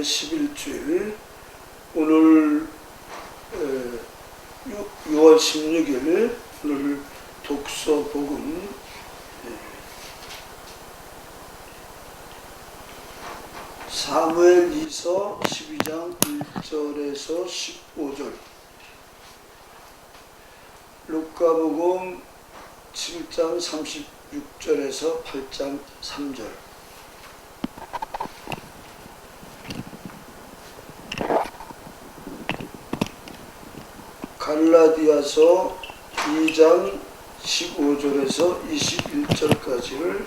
제11주일 오늘 6월 16일 오늘 독서 복음 사무엘이서 12장 1절에서 15절, 루카복음 7장 36절에서 8장 3절, 갈라디아서 2장 15절에서 21절까지를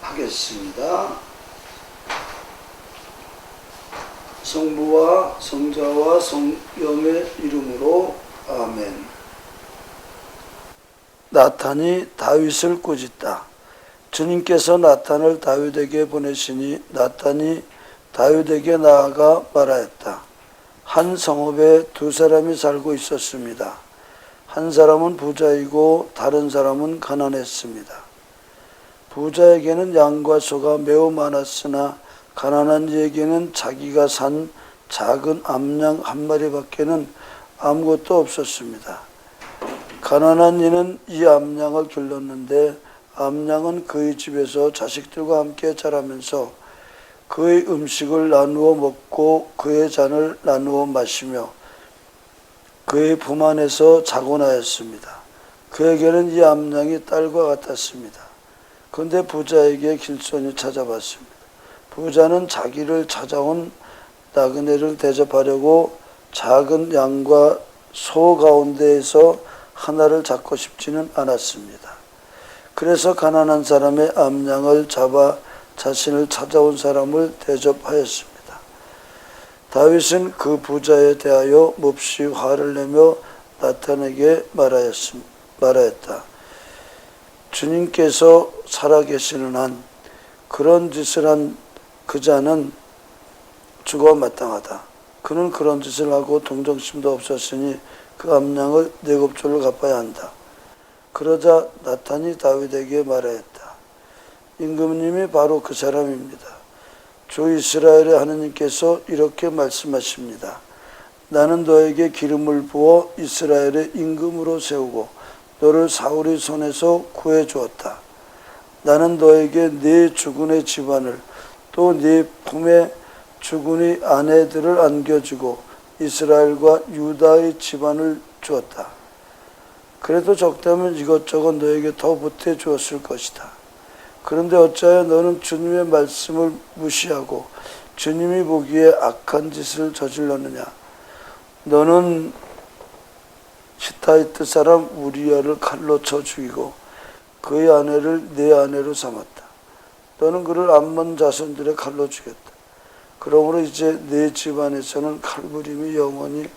봉독하겠습니다. 성부와 성자와 성령의 이름으로 아멘. 나탄이 다윗을 꾸짖다. 주님께서 나탄을 다윗에게 보내시니 나탄이 다윗에게 나아가 말하였다. 한 성읍에 두 사람이 살고 있었습니다. 한 사람은 부자이고 다른 사람은 가난했습니다. 부자에게는 양과 소가 매우 많았으나 가난한 이에게는 자기가 산 작은 암양 한 마리밖에는 아무것도 없었습니다. 가난한 이는 이 암양을 길렀는데 암양은 그의 집에서 자식들과 함께 자라면서 그의 음식을 나누어 먹고 그의 잔을 나누어 마시며 그의 품 안에서 자곤 하였습니다. 그에게는 이 암양이 딸과 같았습니다. 그런데 부자에게 길손이 찾아왔습니다. 부자는 자기를 찾아온 나그네를 대접하려고 작은 양과 소 가운데에서 하나를 잡고 싶지는 않았습니다. 그래서 가난한 사람의 암양을 잡아 자신을 찾아온 사람을 대접하였습니다. 다윗은 그 부자에 대하여 몹시 화를 내며 나탄에게 말하였다. 주님께서 살아계시는 한 그런 짓을 한 그 자는 죽어 마땅하다. 그는 그런 짓을 하고 동정심도 없었으니 그 암양을 네 곱절로 갚아야 한다. 그러자 나탄이 다윗에게 말하였다. 임금님이 바로 그 사람입니다. 주 이스라엘의 하느님께서 이렇게 말씀하십니다. 나는 너에게 기름을 부어 이스라엘의 임금으로 세우고 너를 사울의 손에서 구해 주었다. 나는 너에게 네 주군의 집안을 또 네 품에 주군의 아내들을 안겨주고 이스라엘과 유다의 집안을 주었다. 그래도 적다면 이것저것 너에게 더 보태 주었을 것이다. 그런데 어찌하여 너는 주님의 말씀을 무시하고 주님이 보기에 악한 짓을 저질렀느냐. 너는 히타이트 사람 우리야를 칼로 쳐 죽이고 그의 아내를 네 아내로 삼았다. 너는 그를 암몬 자손들의 칼로 죽였다. 그러므로 이제 네 집안에서는 칼부림이 영원히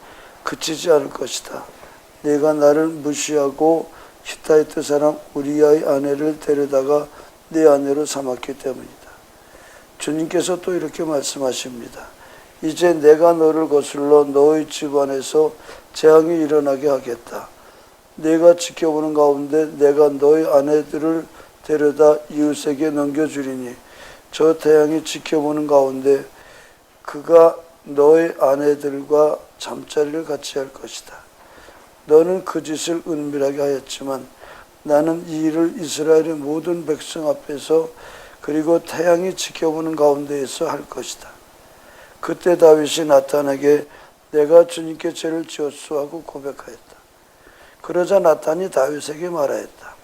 그치지 않을 것이다. 네가 나를 무시하고 히타이트 사람 우리야의 아내를 데려다가 네 아내로 삼았기 때문이다. 주님께서 또 이렇게 말씀하십니다. 이제 내가 너를 거슬러 너의 집안에서 재앙이 일어나게 하겠다. 내가 지켜보는 가운데 내가 너의 아내들을 데려다 이웃에게 넘겨주리니 저 태양이 지켜보는 가운데 그가 너의 아내들과 잠자리를 같이 할 것이다. 너는 그 짓을 은밀하게 하였지만 나는 이 일을 이스라엘의 모든 백성 앞에서 그리고 태양이 지켜보는 가운데에서 할 것이다. 그때 다윗이 나탄에게 내가 주님께 죄를 지었소 하고 고백하였다. 그러자 나탄이 다윗에게 말하였다.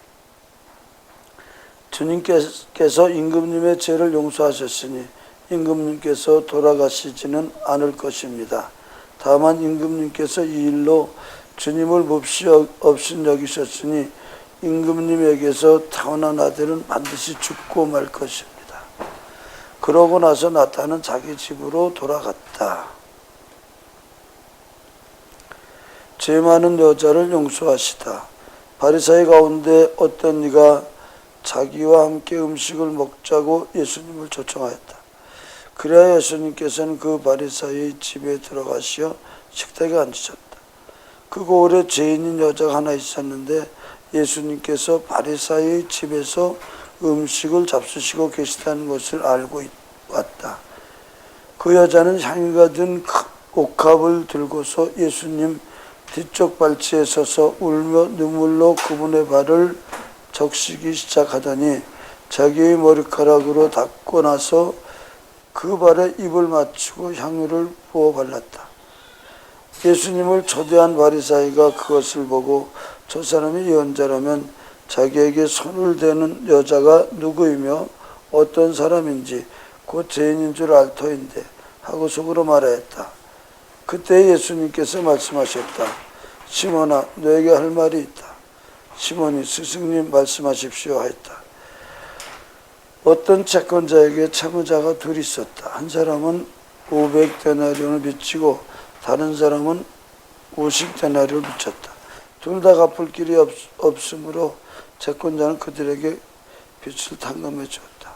주님께서 임금님의 죄를 용서하셨으니 임금님께서 돌아가시지는 않을 것입니다. 다만 임금님께서 이 일로 주님을 몹시 업신여기셨으니 임금님에게서 타고난 아들은 반드시 죽고 말 것입니다. 그러고 나서 나탄은 자기 집으로 돌아갔다. 죄 많은 여자를 용서하시다. 바리사이 가운데 어떤 이가 자기와 함께 음식을 먹자고 예수님을 초청하였다. 그래야 예수님께서는 그 바리사이의 집에 들어가시어 식탁에 앉으셨다. 그 고을에 죄 있는 여자가 하나 있었는데 예수님께서 바리사이의 집에서 음식을 잡수시고 계시다는 것을 알고 왔다. 그 여자는 향유가 든 옥합을 들고서 예수님 뒤쪽 발치에 서서 울며 눈물로 그분의 발을 적시기 시작하더니 자기의 머리카락으로 닦고 나서 그 발에 입을 맞추고 향유를 부어 발랐다. 예수님을 초대한 바리사이가 그것을 보고 저 사람이 예언자라면 자기에게 손을 대는 여자가 누구이며 어떤 사람인지 곧 죄인인 줄 알 터인데 하고 속으로 말하였다. 그때 예수님께서 말씀하셨다. 시몬아, 너에게 할 말이 있다. 시몬이 스승님 말씀하십시오 하였다. 어떤 채권자에게 채무자가 둘이 있었다. 한 사람은 500데나리온을 빚지고 다른 사람은 50데나리온을 빚졌다. 둘 다 갚을 길이 없으므로 채권자는 그들에게 빚을 탕감해 주었다.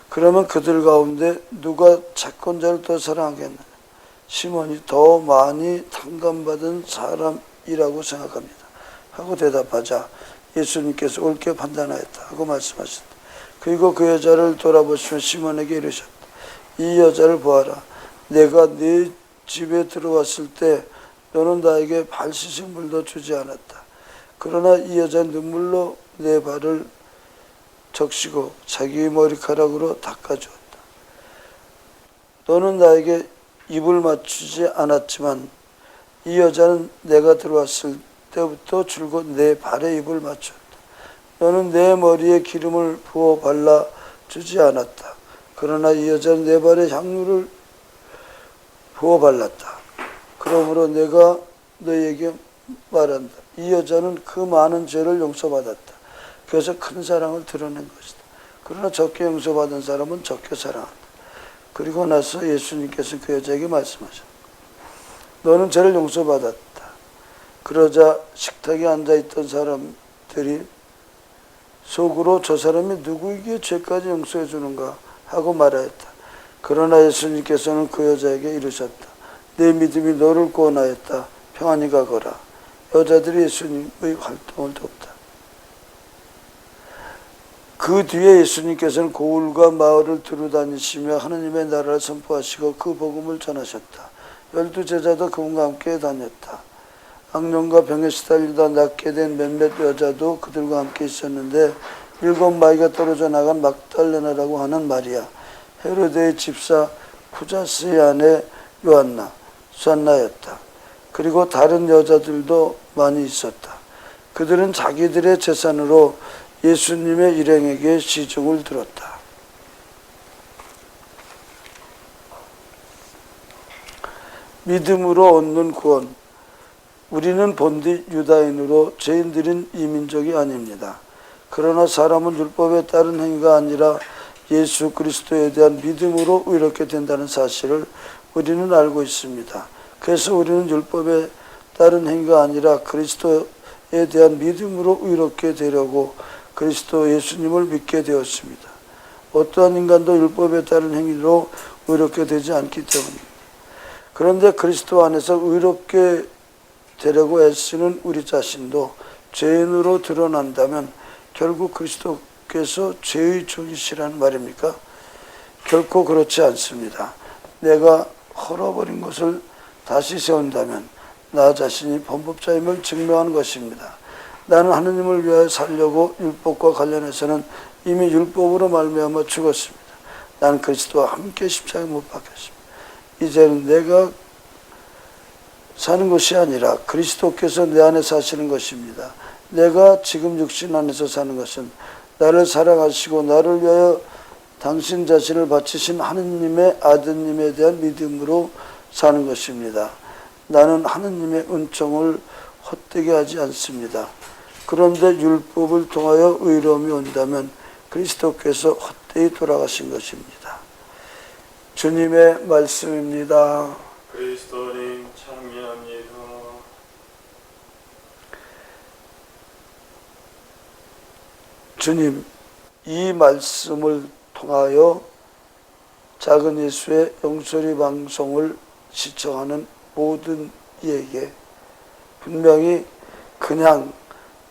그러면 그들 가운데 누가 채권자를 더 사랑하겠느냐? 시몬이 더 많이 탕감받은 사람이라고 생각합니다. 하고 대답하자 예수님께서 옳게 판단하였다 하고 말씀하셨다. 그리고 그 여자를 돌아보시며 시몬에게 이르셨다. 이 여자를 보아라. 내가 네 집에 들어왔을 때 너는 나에게 발 씻을 물도 주지 않았다. 그러나 이 여자는 눈물로 내 발을 적시고 자기의 머리카락으로 닦아주었다. 너는 나에게 입을 맞추지 않았지만 이 여자는 내가 들어왔을 때부터 줄곧 내 발에 입을 맞췄다. 너는 내 머리에 기름을 부어 발라주지 않았다. 그러나 이 여자는 내 발에 향유를 부어 발랐다. 그러므로 내가 너에게 말한다. 이 여자는 그 많은 죄를 용서받았다. 그래서 큰 사랑을 드러낸 것이다. 그러나 적게 용서받은 사람은 적게 사랑한다. 그리고 나서 예수님께서 그 여자에게 말씀하셨다. 너는 죄를 용서받았다. 그러자 식탁에 앉아있던 사람들이 속으로 저 사람이 누구에게 죄까지 용서해 주는가 하고 말하였다. 그러나 예수님께서는 그 여자에게 이르셨다. 내 믿음이 너를 구원하였다. 평안히 가거라. 여자들이 예수님의 활동을 돕다. 그 뒤에 예수님께서는 고을과 마을을 두루다니시며 하느님의 나라를 선포하시고 그 복음을 전하셨다. 12 제자도 그분과 함께 다녔다. 악령과 병에 시달리다 낫게 된 몇몇 여자도 그들과 함께 있었는데 7 마귀가 떨어져 나간 막달레나라고 하는 마리아, 헤로데의 집사 쿠자스의 아내 요한나, 수안나였다. 그리고 다른 여자들도 많이 있었다. 그들은 자기들의 재산으로 예수님의 일행에게 시중을 들었다. 믿음으로 얻는 구원. 우리는 본디 유다인으로 죄인들인 이민족이 아닙니다. 그러나 사람은 율법에 따른 행위가 아니라 예수 그리스도에 대한 믿음으로 의롭게 된다는 사실을 우리는 알고 있습니다. 그래서 우리는 율법에 따른 행위가 아니라 그리스도에 대한 믿음으로 의롭게 되려고 그리스도 예수님을 믿게 되었습니다. 어떠한 인간도 율법에 따른 행위로 의롭게 되지 않기 때문입니다. 그런데 그리스도 안에서 의롭게 되려고 애쓰는 우리 자신도 죄인으로 드러난다면 결국 그리스도께서 죄의 종이시라는 말입니까? 결코 그렇지 않습니다. 내가 헐어버린 것을 다시 세운다면 나 자신이 범법자임을 증명하는 것입니다. 나는 하느님을 위하여 살려고 율법과 관련해서는 이미 율법으로 말미암아 죽었습니다. 나는 그리스도와 함께 십자가에 못 박혔습니다. 이제는 내가 사는 것이 아니라 그리스도께서 내 안에 사시는 것입니다. 내가 지금 육신 안에서 사는 것은 나를 사랑하시고 나를 위하여 당신 자신을 바치신 하느님의 아드님에 대한 믿음으로 사는 것입니다. 나는 하느님의 은총을 헛되게 하지 않습니다. 그런데 율법을 통하여 의로움이 온다면 그리스도께서 헛되이 돌아가신 것입니다. 주님의 말씀입니다. 그리스도님 찬미합니다. 주님, 이 말씀을 통하여 작은 예수의 영소리 방송을 시청하는 모든 이에게 분명히 그냥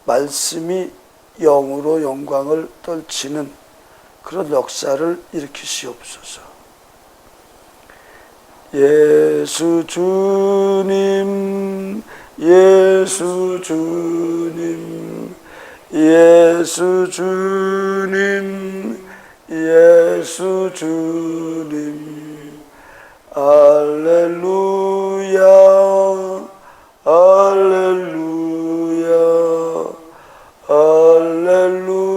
말씀이 영으로 영광을 떨치는 그런 역사를 일으키시옵소서. 예수 주님, 예수 주님, 예수 주님, 예수 주님. 할렐루야, 할렐루야, 할렐루야,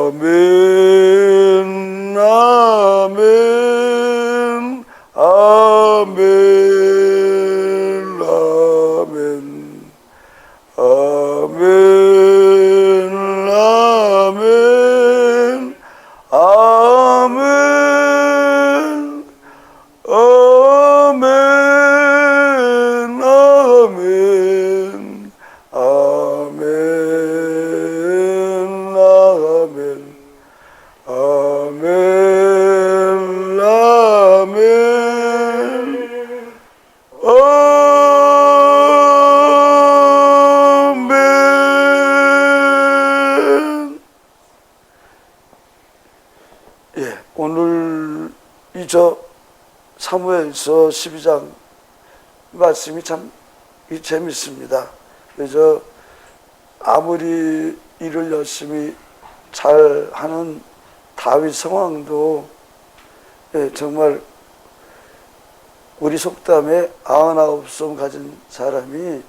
아멘, 아멘, 아멘, 아멘, 아멘, 아멘, 아멘, 아멘, 아멘, 아멘, 아멘, 아멘, 아멘. 예, 오늘 저 사무엘서 12장 말씀이 참 재밌습니다. 그래서 아무리 일을 열심히 잘하는 다윗 상황도 정말 우리 속담에 99성 가진 사람이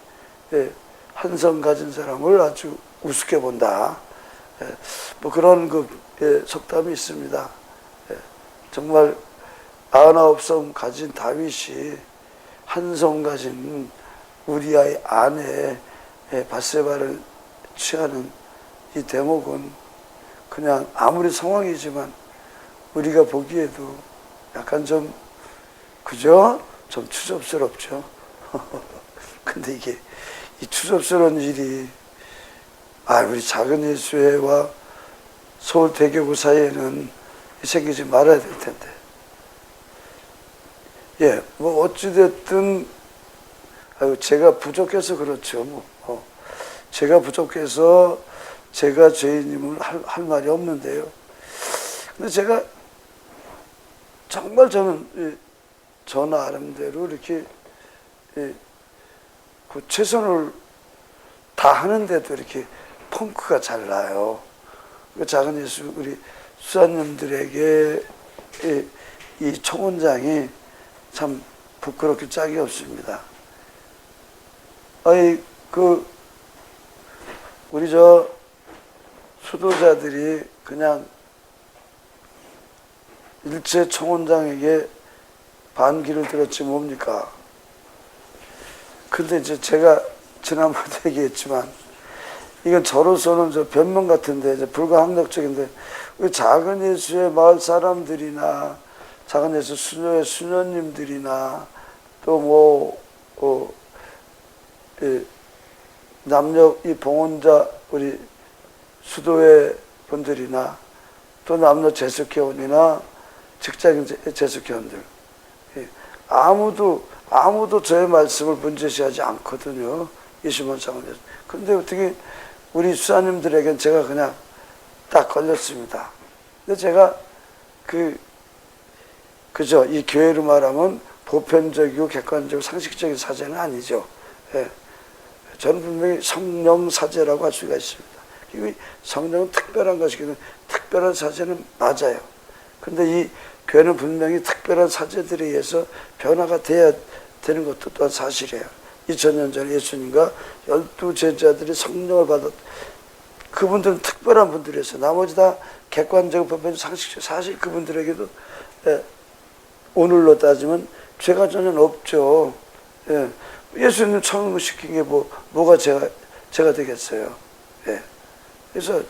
한 성 가진 사람을 아주 우습게 본다. 뭐 그런 속담이 있습니다. 정말 99성 가진 다윗이 한 성 가진 우리아의 아내 밧세바를 취하는 이 대목은 그냥 아무리 상황이지만 우리가 보기에도 약간 좀 그죠? 좀 추접스럽죠. 근데 이게 이 추접스러운 일이 우리 작은 예수회와 서울 대교구 사이에는 생기지 말아야 될 텐데. 예, 뭐 어찌됐든 제가 부족해서 그렇죠. 제가 부족해서 제가 죄인임을 할 말이 없는데요. 근데 제가 정말 저는 저 나름대로 이렇게 그 최선을 다하는데도 이렇게 펑크가 잘 나요. 그 작은 예수 우리 수사님들에게 이 총원장이 참 부끄럽게 짝이 없습니다. 우리 저 수도자들이 그냥 일제 총원장에게 반기를 들었지 뭡니까? 근데 이제 제가 지난번에 얘기했지만 이건 저로서는 저 변명 같은데 이제 불가항력적인데 우리 작은 예수의 마을 사람들이나 작은 예수 수녀의 수녀님들이나 또 남녀 이 봉헌자 우리 수도회 분들이나 또 남녀 재숙회원이나 직장인 재숙회원들 아무도 저의 말씀을 문제시하지 않거든요. 예수만 장로님. 근데 어떻게 우리 수사님들에겐 제가 그냥 딱 걸렸습니다. 근데 제가 그죠? 이 교회로 말하면 보편적이고 객관적이고 상식적인 사제는 아니죠. 예. 저는 분명히 성령 사제라고 할 수가 있습니다. 성령은 특별한 것이기는 특별한 사제는 맞아요. 근데 이 교회는 분명히 특별한 사제들에 의해서 변화가 돼야 되는 것도 또한 사실이에요. 2000년 전에 예수님과 12 제자들이 성령을 받았 그분들은 특별한 분들이었어요. 나머지 다 객관적, 보편적, 상식적 사실 그분들에게도 오늘로 따지면 죄가 전혀 없죠. 예수님 처음 시킨 게 뭐가 제가 되겠어요. 예. 그래서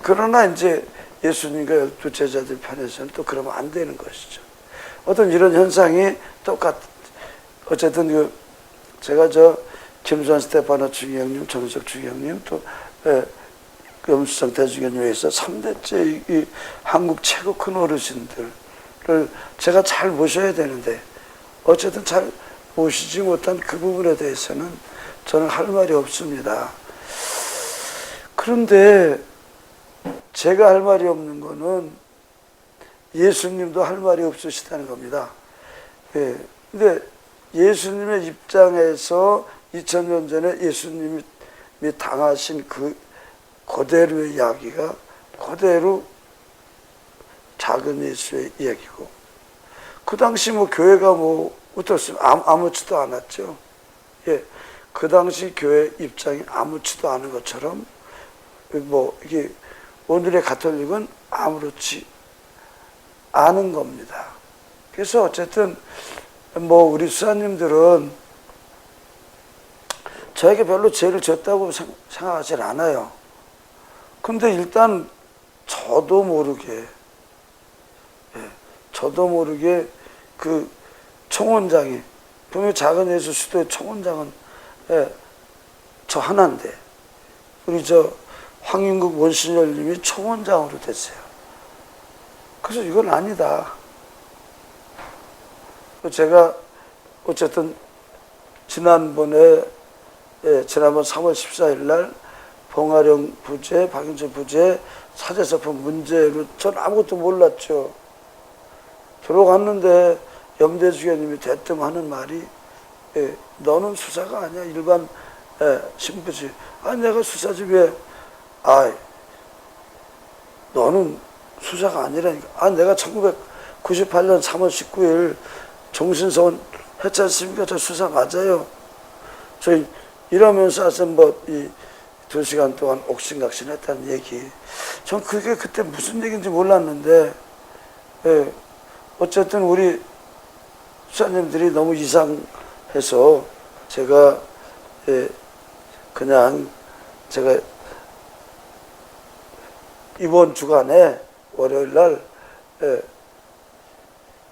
그러나 이제 예수님과 12제자들 편에서는 또 그러면 안 되는 것이죠. 어떤 이런 현상이 어쨌든 제가 김수환 스테파노 주기형님, 정석 주기형님, 또 염수정 대주교님에서 3대째 이 한국 최고 큰 어르신들을 제가 잘 모셔야 되는데 어쨌든 잘 모시지 못한 그 부분에 대해서는 저는 할 말이 없습니다. 그런데 제가 할 말이 없는 거는 예수님도 할 말이 없으시다는 겁니다. 예. 근데 예수님의 입장에서 2000년 전에 예수님이 당하신 그 그대로의 이야기가 그대로 작은 예수의 이야기고, 그 당시 교회가 어떻습니까? 아무렇지도 않았죠. 예. 그 당시 교회 입장이 아무렇지도 않은 것처럼 이게 오늘의 가톨릭은 아무렇지 않은 겁니다. 그래서 어쨌든 우리 수사님들은 저에게 별로 죄를 졌다고 생각하지 않아요. 근데 일단 저도 모르게 그 총원장이, 분명히 작은 예수 수도의 총원장은 저 하나인데 우리 황인국 원신열님이 총원장으로 됐어요. 그래서 이건 아니다. 제가 어쨌든 지난번 3월 14일 날 봉화령 부재, 박윤철 부재 사제서품 문제로 전 아무것도 몰랐죠. 들어갔는데 염대주교님이 대뜸 하는 말이 너는 수사가 아니야. 일반 신부지. 내가 수사지 왜. 너는 수사가 아니라니까. 내가 1998년 3월 19일 종신서원 했지 않습니까? 저 수사 맞아요. 저희 이러면서 하여튼 이 2시간 동안 옥신각신 했다는 얘기. 전 그게 그때 무슨 얘기인지 몰랐는데, 어쨌든 우리 수사님들이 너무 이상해서 제가 제가 이번 주간에 월요일 날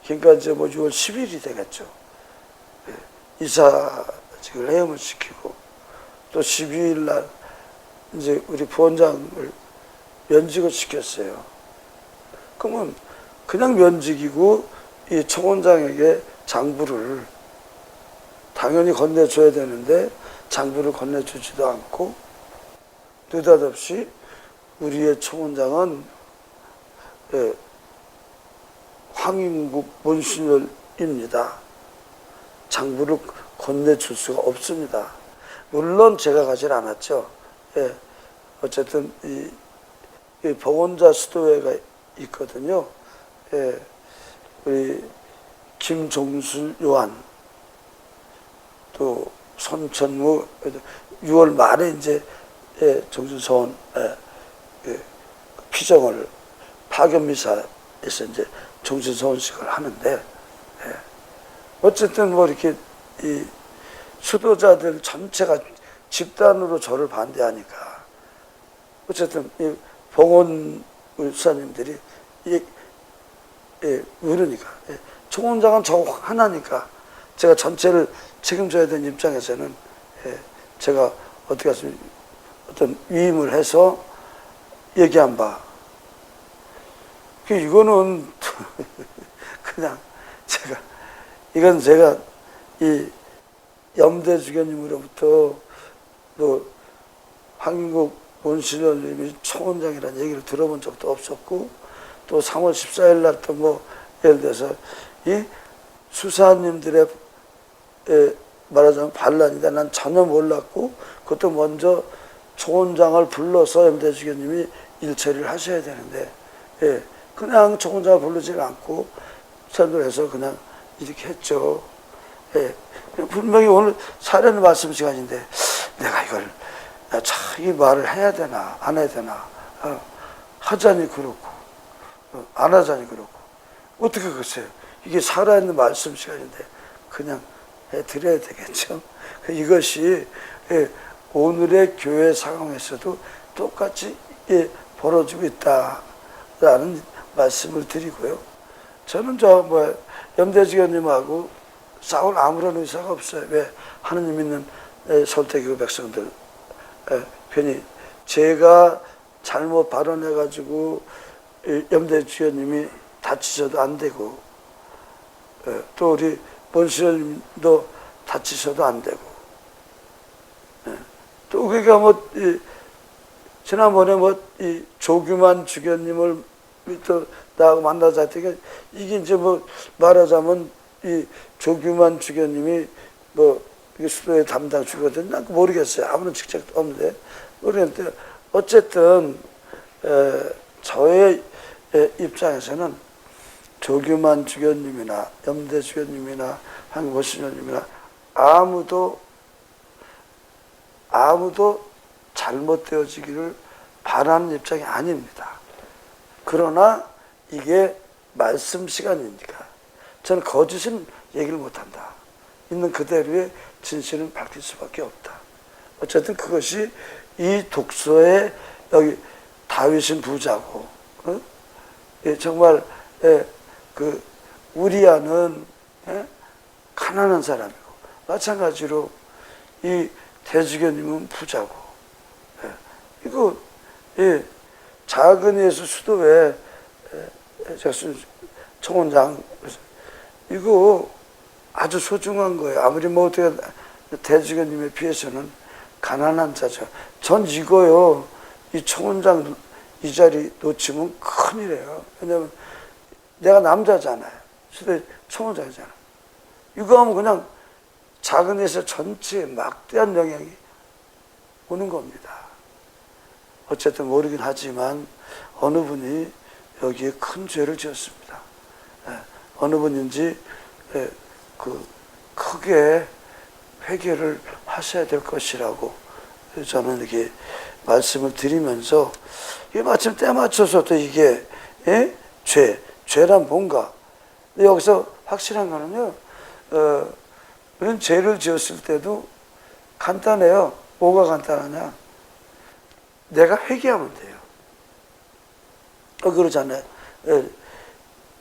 그러니까 이제 6월 10일이 되겠죠. 이사직을 해임을 시키고 또 12일 날 이제 우리 부원장을 면직을 시켰어요. 그러면 그냥 면직이고 이 총원장에게 장부를 당연히 건네줘야 되는데 장부를 건네주지도 않고 느닷없이 우리의 총원장은 황인국 문신열입니다. 장부를 건네줄 수가 없습니다. 물론 제가 가질 않았죠. 어쨌든 이 봉원자 수도회가 있거든요. 우리 김종술 요한, 또 손천무, 6월 말에 이제 정신서원 피정을 파견미사에서 이제 정신서원식을 하는데, 어쨌든 이렇게 이 수도자들 전체가 집단으로 저를 반대하니까 어쨌든 이 봉원 수사님들이 그러니까 총원장은 저 하나니까 제가 전체를 책임져야 되는 입장에서는 제가 어떻게 하습니까? 어떤 위임을 해서 얘기한 바, 이거는 그냥 이건 제가 이 염대주교님으로부터 또 황인국 원신열님이 총원장이라는 얘기를 들어본 적도 없었고, 또 3월 14일 날 또 예를 들어서 이 수사님들의 말하자면 반란이다. 난 전혀 몰랐고, 그것도 먼저 총원장을 불러서 염대주교님이 일처리를 하셔야 되는데, 그냥 총원장을 부르지 않고 선도해서 그냥 이렇게 했죠. 분명히 오늘 사례는 말씀 시간인데 내가 이걸 이 말을 해야 되나 안 해야 되나, 하자니 그렇고 안 하자니 그렇고 어떻게 그러세요? 이게 살아있는 말씀 시간인데 그냥 해드려야 되겠죠. 이것이 오늘의 교회 상황에서도 똑같이 벌어지고 있다라는 말씀을 드리고요. 저는 염대지교님하고 싸울 아무런 의사가 없어요. 왜? 하느님 믿는 설태교 백성들 편이 제가 잘못 발언해가지고 염대지교님이 다치셔도 안 되고 또 우리 본수님도 다치셔도 안 되고 또 우리가 지난번에 이 조규만 주교님을 또 나하고 만나자 했더니 이게 이제 말하자면 이 조규만 주교님이 이게 수도의 담당 주거든. 난 모르겠어요. 아무런 직책도 없는데 모르겠는데 어쨌든 저의 입장에서는 조규만 주교님이나 염대 주교님이나 황보신녀님이나 아무도 잘못되어지기를 바라는 입장이 아닙니다. 그러나 이게 말씀 시간이니까 저는 거짓은 얘기를 못한다. 있는 그대로의 진실은 밝힐 수밖에 없다. 어쨌든 그것이 이 독서의 여기 다윗은 부자고 정말 그 우리아는 가난한 사람이고 마찬가지로 이 대주교님은 부자고 이거 작은 예수 수도회 총원장 이거 아주 소중한 거예요. 아무리 어떻게 대주교님에 비해서는 가난한 자죠. 전 이거요 이 총원장 이 자리 놓치면 큰일이에요. 왜냐면 내가 남자잖아요. 수도회 총원장이잖아. 이거 하면 그냥 작은 예수 전체에 막대한 영향이 오는 겁니다. 어쨌든 모르긴 하지만 어느 분이 여기에 큰 죄를 지었습니다. 어느 분인지 크게 회개를 하셔야 될 것이라고 저는 이렇게 말씀을 드리면서 이게 마침 때 맞춰서 또 이게 죄란 뭔가 여기서 확실한 거는요 우리는 죄를 지었을 때도 간단해요. 뭐가 간단하냐? 내가 회개하면 돼요. 그러잖아요.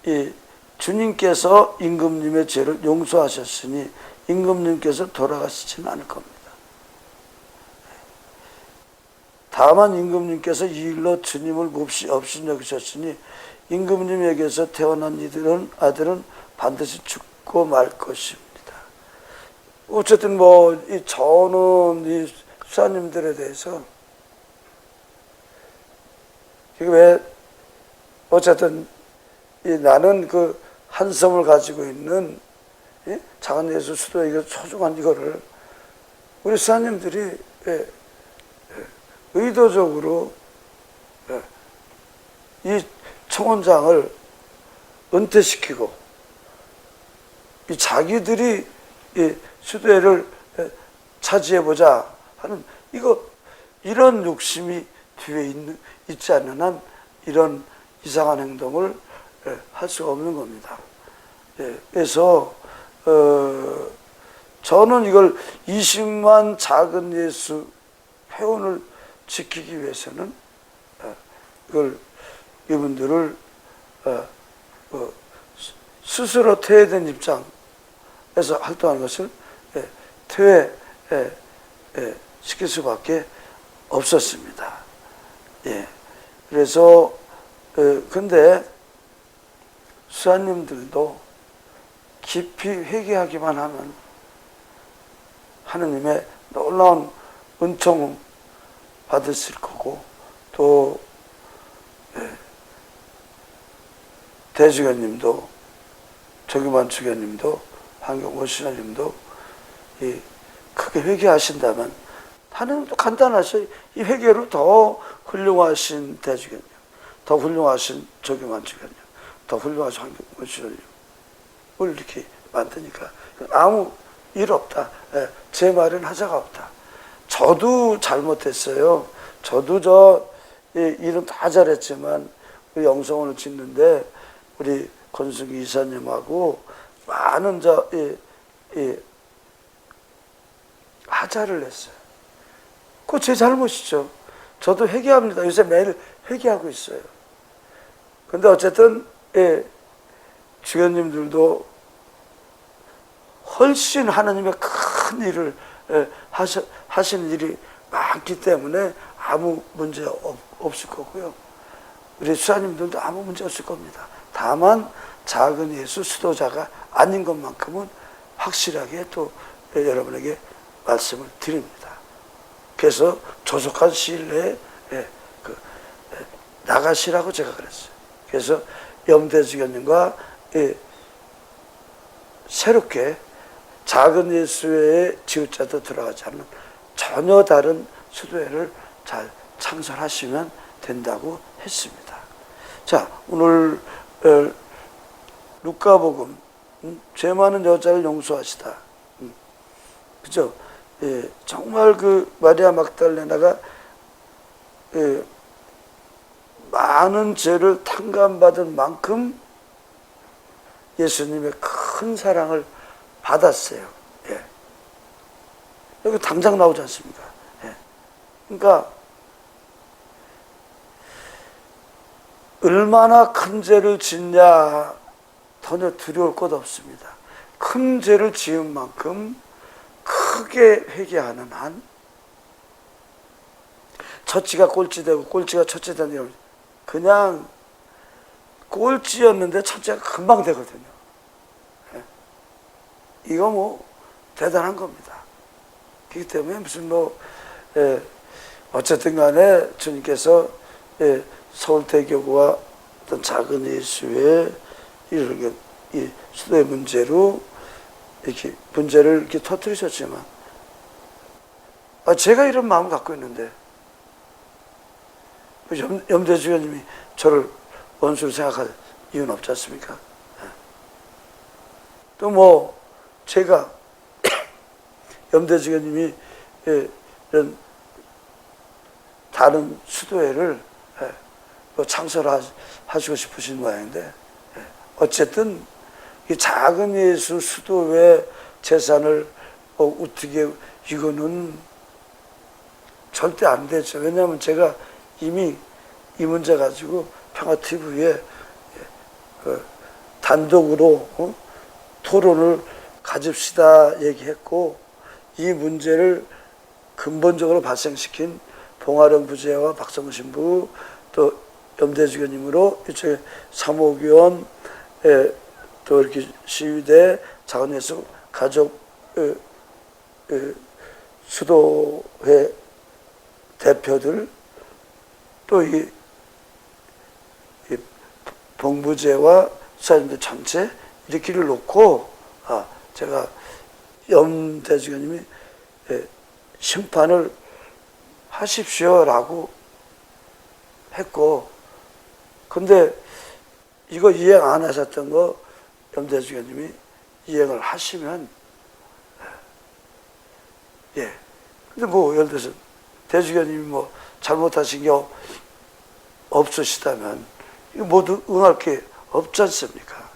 이 주님께서 임금님의 죄를 용서하셨으니 임금님께서 돌아가시지는 않을 겁니다. 다만 임금님께서 이 일로 주님을 몹시 업신여기셨으니 임금님에게서 태어난 아들은 반드시 죽고 말 것입니다. 어쨌든 저는 이 수사님들에 대해서 왜 어쨌든 나는 그 한섬을 가지고 있는 작은 예수 수도에게 소중한 이거를 우리 수사님들이 의도적으로 이 총원장을 은퇴시키고 이 자기들이 이 수도회를 차지해보자 하는 이런 욕심이 뒤에 있지 않는 한 이런 이상한 행동을 할 수가 없는 겁니다. 그래서 저는 이걸 20만 작은 예수 회원을 지키기 위해서는 이분들을 스스로 퇴회된 입장에서 활동하는 것을 퇴회 시킬 수밖에 없었습니다. 그래서 근데 수사님들도 깊이 회개하기만 하면 하느님의 놀라운 은총 받으실 거고 또 대주교님도 조규만 주교님도 한경호 신하님도 크게 회개하신다면 하느님도 간단하셔요. 이 회개로 더 훌륭하신 대주교님, 더 훌륭하신 조규만 주교님, 더 훌륭하신 한경호 신하님을 이렇게 만드니까 아무 일 없다. 제 말은 하자가 없다. 저도 잘못했어요. 저도 일은 다 잘했지만 우리 영성원을 짓는데 우리 권승기 이사님하고 많은 하자를 했어요. 그거 제 잘못이죠. 저도 회개합니다. 요새 매일 회개하고 있어요. 근데 어쨌든 예, 주연님들도 훨씬 하나님의 큰 일을 하시는 일이 많기 때문에 아무 문제 없을 거고요. 우리 수사님들도 아무 문제 없을 겁니다. 다만 작은 예수 수도자가 아닌 것만큼은 확실하게 또 여러분에게 말씀을 드립니다. 그래서 조속한 시일 내에 나가시라고 제가 그랬어요. 그래서 염대주교님과 새롭게 작은 예수의 지읒자도 들어가지 않는 전혀 다른 수도회를 잘 창설하시면 된다고 했습니다. 자, 오늘 루카복음 죄 많은 여자를 용서하시다. 그죠? 예, 정말 그 마리아 막달레나가 많은 죄를 탕감받은 만큼 예수님의 큰 사랑을 받았어요. 예. 여기 당장 나오지 않습니까? 예. 그러니까 얼마나 큰 죄를 짓냐 전혀 두려울 것 없습니다. 큰 죄를 지은 만큼 크게 회개하는 한 처치가 꼴찌되고 꼴찌가 처치되는 그냥 꼴찌였는데 처치가 금방 되거든요. 이거 뭐 대단한 겁니다. 그렇기 때문에 무슨 어쨌든 간에 주님께서 서울대교구와 어떤 작은 예수의 이 수도의 문제로 이렇게 문제를 이렇게 터뜨리셨지만 제가 이런 마음을 갖고 있는데 염대주교님이 저를 원수로 생각할 이유는 없지 않습니까? 또 뭐 제가 염대주교님이 이런 다른 수도회를 창설하시고 싶으신 모양인데 어쨌든 이 작은 예수 수도회 재산을 우트게 이거는 절대 안 되죠. 왜냐하면 제가 이미 이 문제 가지고 평화TV에 단독으로 토론을 가집시다 얘기했고 이 문제를 근본적으로 발생시킨 봉아령 부재와 박성우 신부 또 염대주교님으로 이쪽에 사목위원 또 이렇게 시위대 작은 예수 가족 수도회 대표들 또 이 봉부제와 수사님들 전체 이렇게를 놓고 제가 염대주교님이 심판을 하십시오라고 했고 근데 이거 이행 안 하셨던 거 염대주교님이 이행을 하시면 예 근데 뭐 예를 들어서 대주교님이 뭐 잘못하신 게 없으시다면 이거 모두 응할 게 없지 않습니까?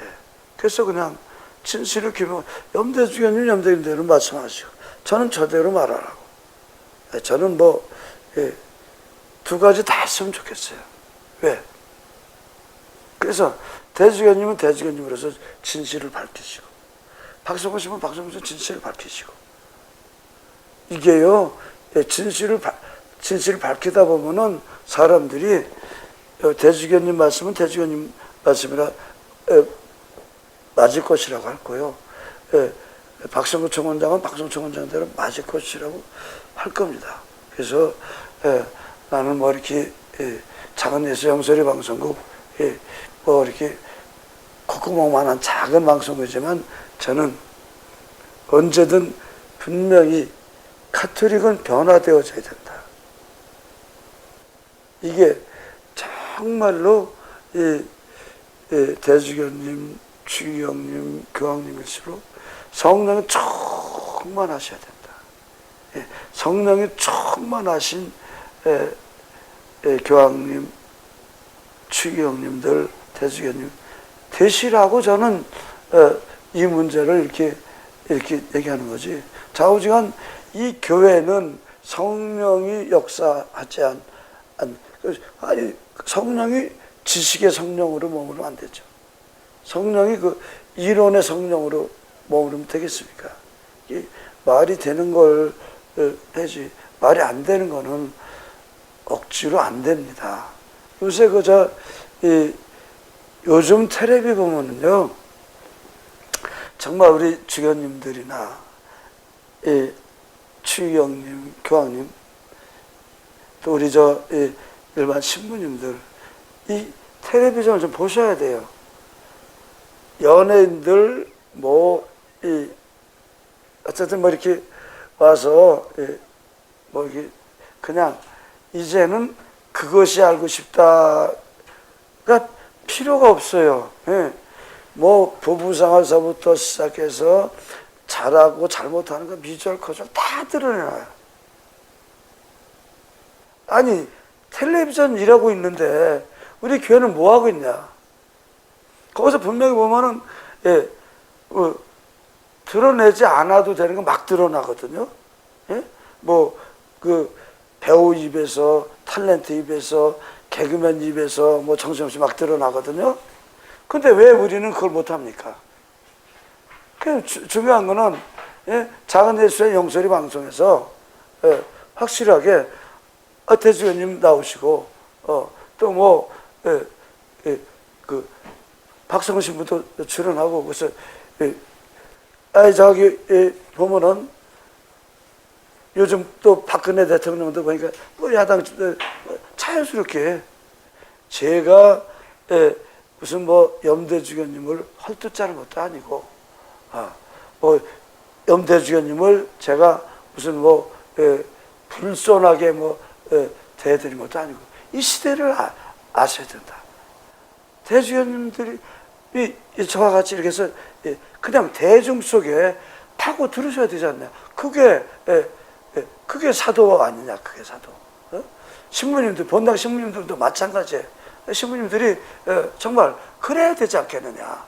예. 그래서 그냥 진실을 기면 염대주교님 염대님대로 말씀하시고 저는 저대로 말하라고. 예. 저는 뭐 두 가지 다 했으면 좋겠어요. 왜? 그래서 대주교님은 대주교님으로서 진실을 밝히시고 박성호 씨는 박성호 씨 진실을 밝히시고 이게요 진실을 밝히다 보면은 사람들이 대주교님 말씀은 대주교님 말씀이라 맞을 것이라고 할 거요. 박성호 총원장은 박성호 총원장대로 맞을 것이라고 할 겁니다. 그래서 나는 뭐 이렇게 작은 예수 영소리 방송국 뭐 이렇게 콧구멍만한 작은 방송이지만 저는 언제든 분명히 카톨릭은 변화되어져야 된다. 이게 정말로 대주교님, 주기영님, 교황님일수록 성령이 충만하셔야 된다. 성령이 충만하신 교황님, 추기영님들, 대주교님 되시라고 저는 이 문제를 이렇게 얘기하는 거지. 좌우지간 이 교회는 성령이 역사하지 아니 성령이 지식의 성령으로 머무르면 안 되죠. 성령이 그 이론의 성령으로 머무르면 되겠습니까? 이게 말이 되는 걸 해지 말이 안 되는 거는 억지로 안 됩니다. 요새 요즘 텔레비 보면은요, 정말 우리 주교님들이나 추경님, 교황님, 또 우리 일반 신부님들, 이 텔레비전을 좀 보셔야 돼요. 연예인들 어쨌든 이렇게 와서 이렇게 그냥 이제는 그것이 알고 싶다가 필요가 없어요. 부부생활서부터 시작해서 잘하고 잘못하는 거 비주얼 커주얼 다 드러내놔요. 아니 텔레비전 일하고 있는데 우리 교회는 뭐 하고 있냐? 거기서 분명히 보면은 드러내지 않아도 되는 거 막 드러나거든요. 배우 입에서, 탤런트 입에서, 개그맨 입에서 정신없이 막 드러나거든요. 근데 왜 우리는 그걸 못합니까? 중요한 거는 작은 예수의 영소리 방송에서 확실하게 대주교님 나오시고 또 박성훈 신부도 출연하고 그래서 보면은 요즘 또 박근혜 대통령도 보니까 야당 자연스럽게 제가 무슨 염대주교님을 헐뜯자는 것도 아니고 염대주교님을 제가 무슨 불손하게 대해드린 것도 아니고 이 시대를 아셔야 된다. 대주교님들이 저와 같이 이렇게 해서 그냥 대중 속에 파고 들으셔야 되지 않나요? 그게 사도 아니냐, 그게 사도. 신부님들, 본당 신부님들도 마찬가지예요. 신부님들이 정말 그래야 되지 않겠느냐.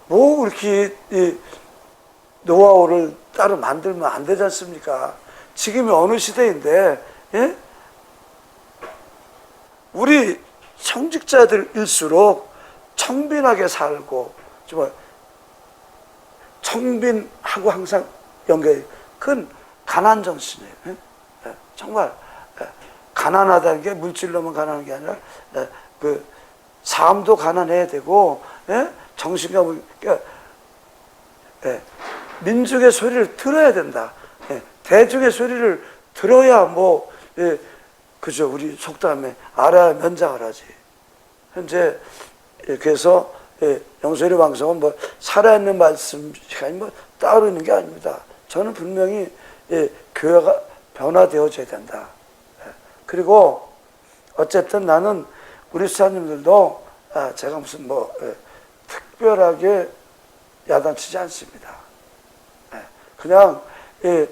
이렇게 노하우를 따로 만들면 안 되지 않습니까? 지금이 어느 시대인데, 우리 성직자들일수록 청빈하게 살고, 정말 청빈하고 항상 연결이, 그건 가난 정신이에요. 정말 가난하다는 게 물질로만 가난한 게 아니라 삶도 가난해야 되고 정신과 민중의 소리를 들어야 된다. 대중의 소리를 들어야 그죠, 우리 속담에 알아야 면장을 하지. 현재 그래서 영소리 방송은 살아있는 말씀 시간이 따로 있는 게 아닙니다. 저는 분명히 교회가 변화되어져야 된다. 그리고 어쨌든 나는 우리 수사님들도 제가 무슨 특별하게 야단치지 않습니다. 그냥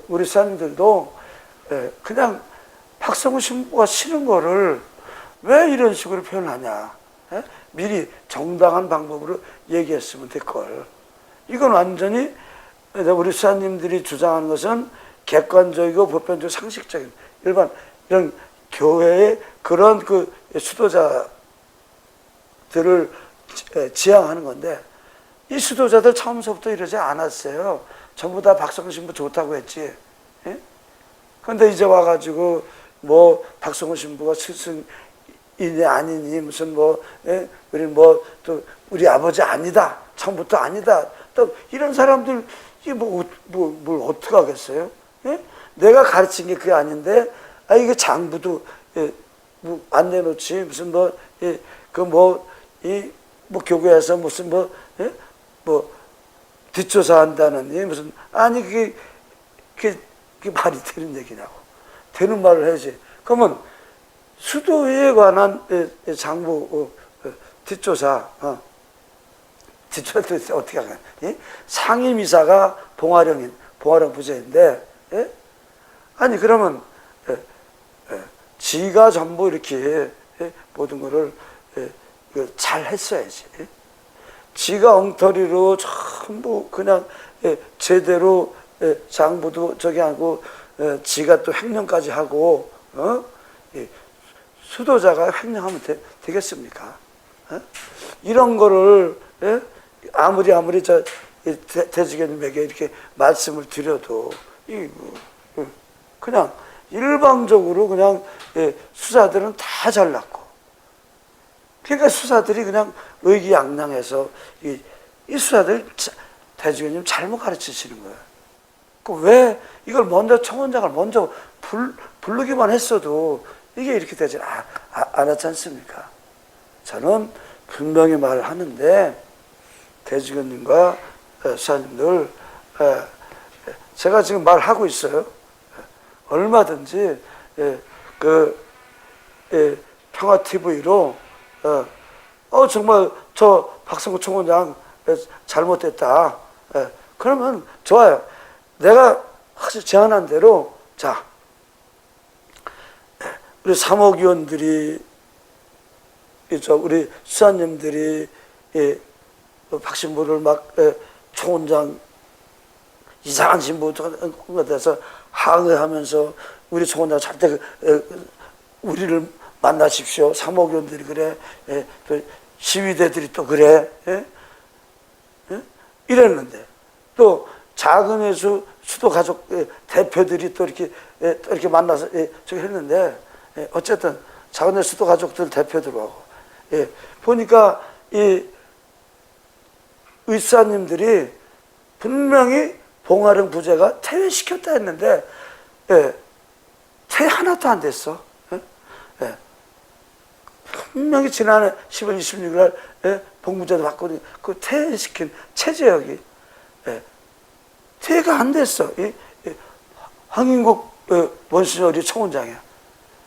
우리 수사님들도 그냥 박성훈 신부가 싫은 거를 왜 이런 식으로 표현하냐. 미리 정당한 방법으로 얘기했으면 될걸. 이건 완전히 우리 수사님들이 주장하는 것은 객관적이고 보편적 상식적인 일반 이런 교회의 그런 수도자들을 지향하는 건데, 이 수도자들 처음부터 이러지 않았어요. 전부 다 박성훈 신부 좋다고 했지. 그런데 이제 와가지고 박성훈 신부가 스승이니 아니니 무슨 또 우리 아버지 아니다, 처음부터 아니다, 또 이런 사람들 뭘 어떻게 하겠어요? 내가 가르친 게 그게 아닌데 이게 장부도 안 내놓지, 무슨 교회에서 무슨 뒷조사 한다느니 무슨, 아니 그게 말이 되는 얘기냐고. 되는 말을 해야지. 그러면 수도에 관한 장부 뒷조사, 뒷조사 어떻게 하냐? 상임이사가 봉화령 부재인데, 아니 그러면 지가 전부 이렇게 모든 거를 잘 했어야지. 지가 엉터리로 전부 그냥 제대로 장부도 저기 하고 지가 또 횡령까지 하고 수도자가 횡령하면 되겠습니까? 이런 거를 아무리 저 대주교님에게 이렇게 말씀을 드려도 그냥 일방적으로 그냥 수사들은 다 잘났고, 그러니까 수사들이 그냥 의기양양해서 이 수사들 대주교님 잘못 가르치시는 거예요. 왜 이걸 먼저 청원장을 먼저 부르기만 했어도 이게 이렇게 되지 않았지 않습니까? 저는 분명히 말을 하는데 대주교님과 수사님들, 제가 지금 말하고 있어요. 얼마든지 평화TV로 정말 저 박성구 총원장 잘못됐다, 그러면 좋아요. 내가 확실히 제안한 대로, 자, 우리 사목위원들이, 우리 수사님들이 박신부를 막 총원장 이상한 신부가 돼서 항의하면서 우리 총원장 절대 우리를 만나십시오. 사목위원들이 그래, 또 시위대들이 또 그래, 이랬는데, 또 작은 회수 수도 가족 대표들이 또 이렇게 만나서 저기 했는데, 어쨌든 작은 회수 수도 가족들 대표들하고 보니까 이 의사님들이 분명히 봉화령 부제가 퇴회시켰다 했는데 퇴회 하나도 안 됐어. 분명히 지난해 10월 26일 날 봉부제도 받고 그 퇴회시킨 최재혁이 퇴회가 안 됐어. 황인국 원수저리 총원장이야.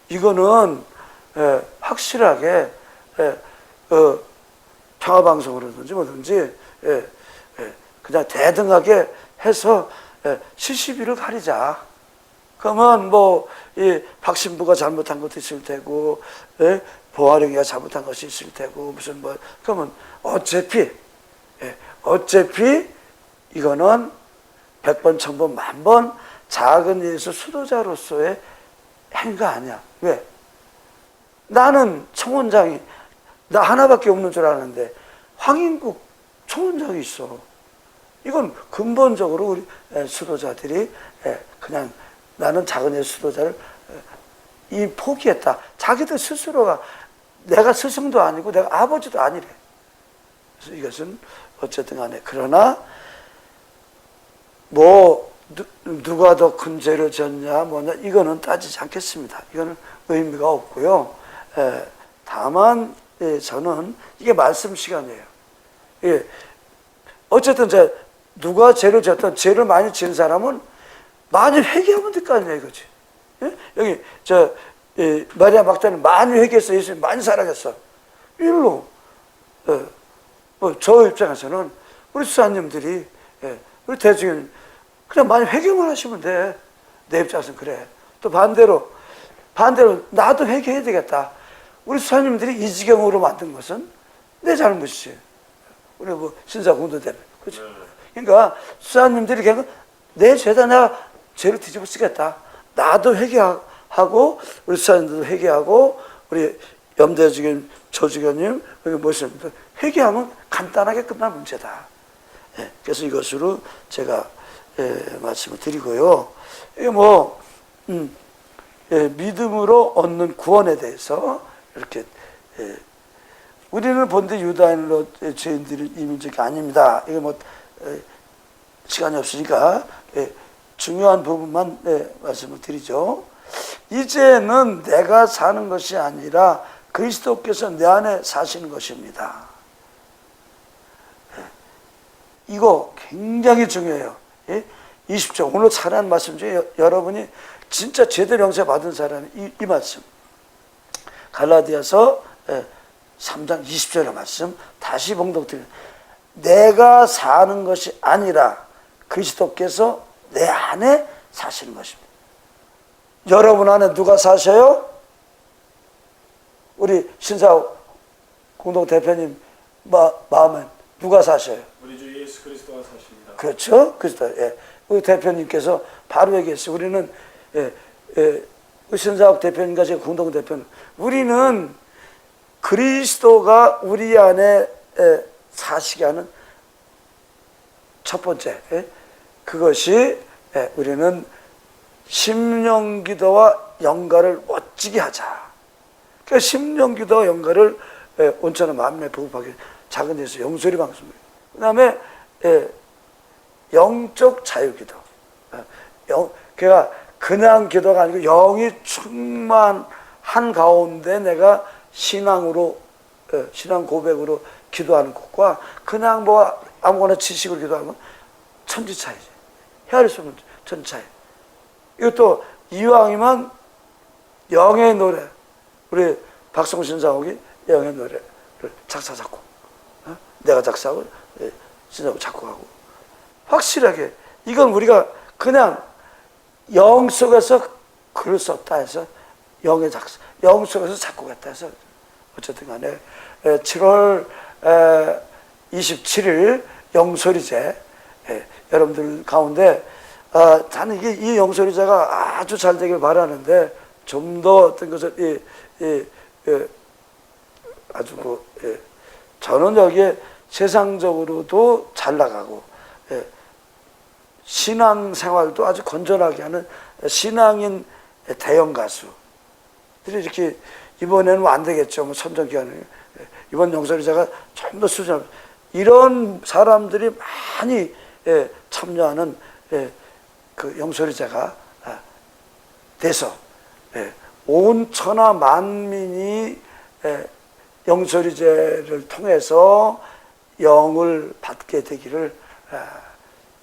이거는 확실하게 평화방송으로든지 뭐든지 그냥 대등하게 해서 시시비를 가리자. 그러면 뭐 이 박신부가 잘못한 것도 있을 테고, 보아령이가 잘못한 것이 있을 테고, 무슨 뭐 그러면 어차피 이거는 100번, 1000번, 10,000번 작은 예수 수도자로서의 행위가 아니야. 왜? 나는 총원장이 나 하나밖에 없는 줄 아는데 황인국 총원장이 있어. 이건 근본적으로 우리 수도자들이 그냥 나는 작은 예수 수도자를 포기했다. 자기들 스스로가 내가 스승도 아니고 내가 아버지도 아니래. 그래서 이것은 어쨌든 간에, 그러나 뭐 누가 더 큰 죄를 졌냐 뭐냐 이거는 따지지 않겠습니다. 이거는 의미가 없고요. 다만 저는 이게 말씀 시간이에요. 어쨌든 누가 죄를 졌든 죄를 많이 지은 사람은 많이 회개하면 될 거 아니냐 이거지. 여기 마리아 막달리 많이 회개했어. 예수님 많이 사랑했어. 일로 저 입장에서는 우리 수사님들이 우리 대중은 그냥 많이 회개만 하시면 돼. 내 입장에서는 그래. 또 반대로 나도 회개해야 되겠다. 우리 수사님들이 이 지경으로 만든 것은 내 잘못이지. 우리 뭐 신사공도대표, 그렇죠? 그러니까 수사님들이 그냥 내 죄다 내가 죄를 뒤집어 쓰겠다. 나도 회개하고 우리 수사님들도 회개하고 우리 염대주교님, 조주교님 여기 모십니다. 회개하면 간단하게 끝날 문제다. 그래서 이것으로 제가 말씀을 드리고요. 이게 뭐 믿음으로 얻는 구원에 대해서 이렇게 우리는 본데 유다인으로 죄인들이 이민족이 아닙니다. 이게 뭐 시간이 없으니까 중요한 부분만 말씀을 드리죠. 이제는 내가 사는 것이 아니라 그리스도께서 내 안에 사시는 것입니다. 이거 굉장히 중요해요. 20절 오늘 잘한 말씀 중에 여러분이 진짜 제대로 영세 받은 사람이 이 말씀, 갈라디아서 3장 20절의 말씀 다시 봉독드립니다. 내가 사는 것이 아니라 그리스도께서 내 안에 사시는 것입니다. 여러분 안에 누가 사셔요? 우리 신사 공동 대표님 마음에 누가 사셔요? 우리 주 예수 그리스도가 사십니다. 그렇죠? 그리스도. 우리 대표님께서 바로 얘기했어요. 우리는 신사옥 대표님과 제 공동 대표는 우리는 그리스도가 우리 안에 사시게 하는 첫 번째 그것이 우리는 심령기도와 연가를 멋지게 하자. 그러니까 심령기도와 연가를 온천한 마음에 부급하게 작은 데서 영소리 방송. 그 다음에 영적 자유기도. 그러니까 그냥 기도가 아니고 영이 충만한 가운데 내가 신앙으로 신앙 고백으로 기도하는 것과 그냥 뭐 아무거나 지식으로 기도하는 건 천지 차이지. 헤아릴 수 없는 천지 차이. 이것도 이왕이면 영의 노래, 우리 박성신 사옥이 영의 노래를 작사 작곡, 내가 작사하고 신사옥 작곡하고 확실하게 이건 우리가 그냥 영 속에서 글을 썼다 해서 영의 작사, 영 속에서 작곡했다 해서 어쨌든 간에 7월 27일 영소리제 여러분들 가운데 저는 이 영소리제가 아주 잘 되길 바라는데 좀 더 어떤 것을 아주 저는 여기에 세상적으로도 잘 나가고 신앙생활도 아주 건전하게 하는 신앙인 대형 가수들이 이렇게 이번에는 뭐 안 되겠죠. 뭐 선정 기간에 이번 영소리제가 좀 더 수준 이런 사람들이 많이 참여하는 그 영소리제가 돼서 온 천하 만민이 영소리제를 통해서 영을 받게 되기를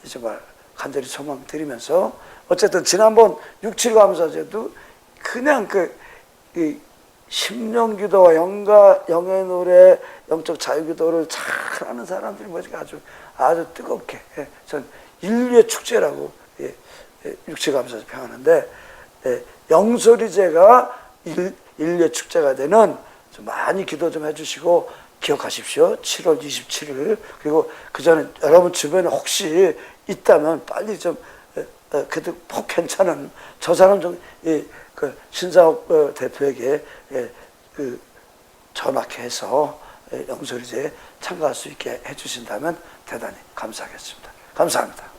정말 간절히 소망드리면서 어쨌든 지난번 6.7 감사제도 그냥 이 심령기도와 영가 영의 노래 영적 자유기도를 잘하는 사람들이 뭐지 아주 뜨겁게 전 인류의 축제라고 6.7 감사제 평하는데 영소리제가 인류의 축제가 되는 좀 많이 기도 좀 해주시고 기억하십시오. 7월 27일 그리고 그 전에 여러분 주변에 혹시 있다면 빨리 좀 그래도 혹 괜찮은 저 사람 좀 그 신사옥 대표에게 전학해서 영소리제에 참가할 수 있게 해주신다면 대단히 감사하겠습니다. 감사합니다.